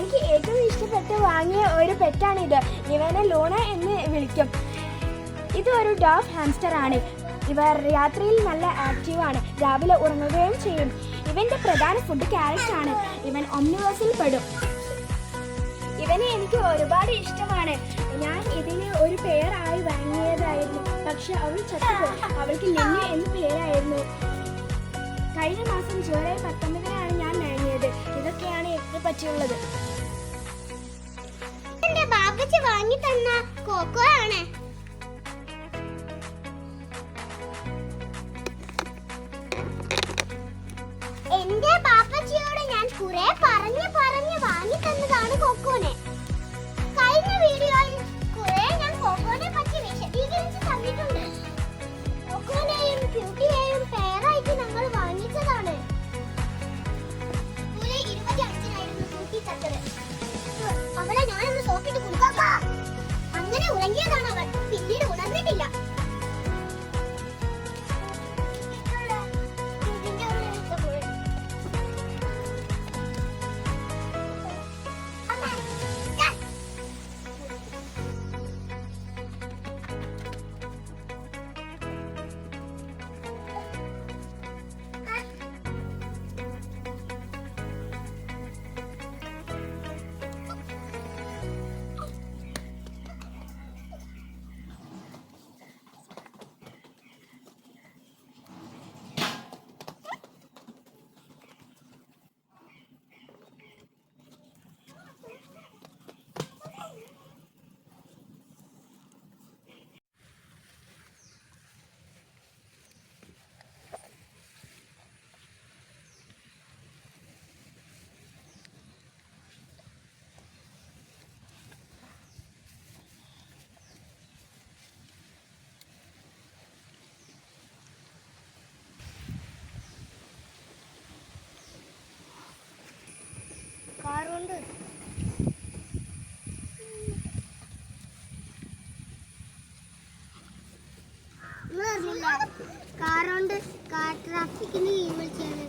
എനിക്ക് ഏറ്റവും ഇഷ്ടപ്പെട്ട് വാങ്ങിയ ഒരു പെറ്റാണിത്. ഇവനെ ലൂണ എന്ന് വിളിക്കും. ഇത് ഒരു ഡോഗ് ഹാംസ്റ്റർ ആണ്. ഇവർ രാത്രിയിൽ നല്ല ആക്റ്റീവാണ്. രാവിലെ ഉറങ്ങുകയും ചെയ്യും. ഇവന്റെ പ്രധാന ഫുഡ് ക്യാരറ്റ് ആണ്. ഇവൻ ഒമ്നിവേഴ്സിൽ പെടും. ഇവനെ എനിക്ക് ഒരുപാട് ഇഷ്ടമാണ്. ഞാൻ ഇതിന് ഒരു പേരായി വാങ്ങിയതായിരുന്നു. പക്ഷെ അവൾ ചത്തുപോയി. അവൾക്ക് ലില്ലി എന്ന് പേരായിരുന്നു. കഴിഞ്ഞ മാസം ജൂലൈ 19-നാണ് ഞാൻ വാങ്ങിയത്. ഇതൊക്കെയാണ് ഇതിനെ പറ്റിയുള്ളത്. എന്റെ ബാപ്പച്ചി വാങ്ങി തന്ന കോക്കോ ആണ്. എന്റെ ബാപ്പച്ചിയോട് ഞാൻ കുറെ പറഞ്ഞു വാങ്ങി തന്നതാണ് കൊക്കോനെ. കഴിഞ്ഞ വീഡിയോയിൽ കുറെ ഞാൻ കൊക്കോനെ പറ്റി വിശദീകരിച്ച് തന്നിട്ടുണ്ട്. കൊക്കോനെയും ക്യൂട്ടിയെയും പേരായിട്ട് ഞങ്ങൾ വാങ്ങിച്ചതാണ്. ജൂലൈ 25-നായിരുന്നു ക്യൂട്ടി ചത്തത്. അവളെ ഞാനൊന്ന് സോപ്പിട്ട് കൊടുക്കാം. അങ്ങനെ ഉറങ്ങിയതാണ് അവൾ. പിന്നീട് ഉണർന്നിട്ടില്ല. കാറുണ്ട് കാർ ട്രാഫിക്കിന് വിളിച്ചാണ്.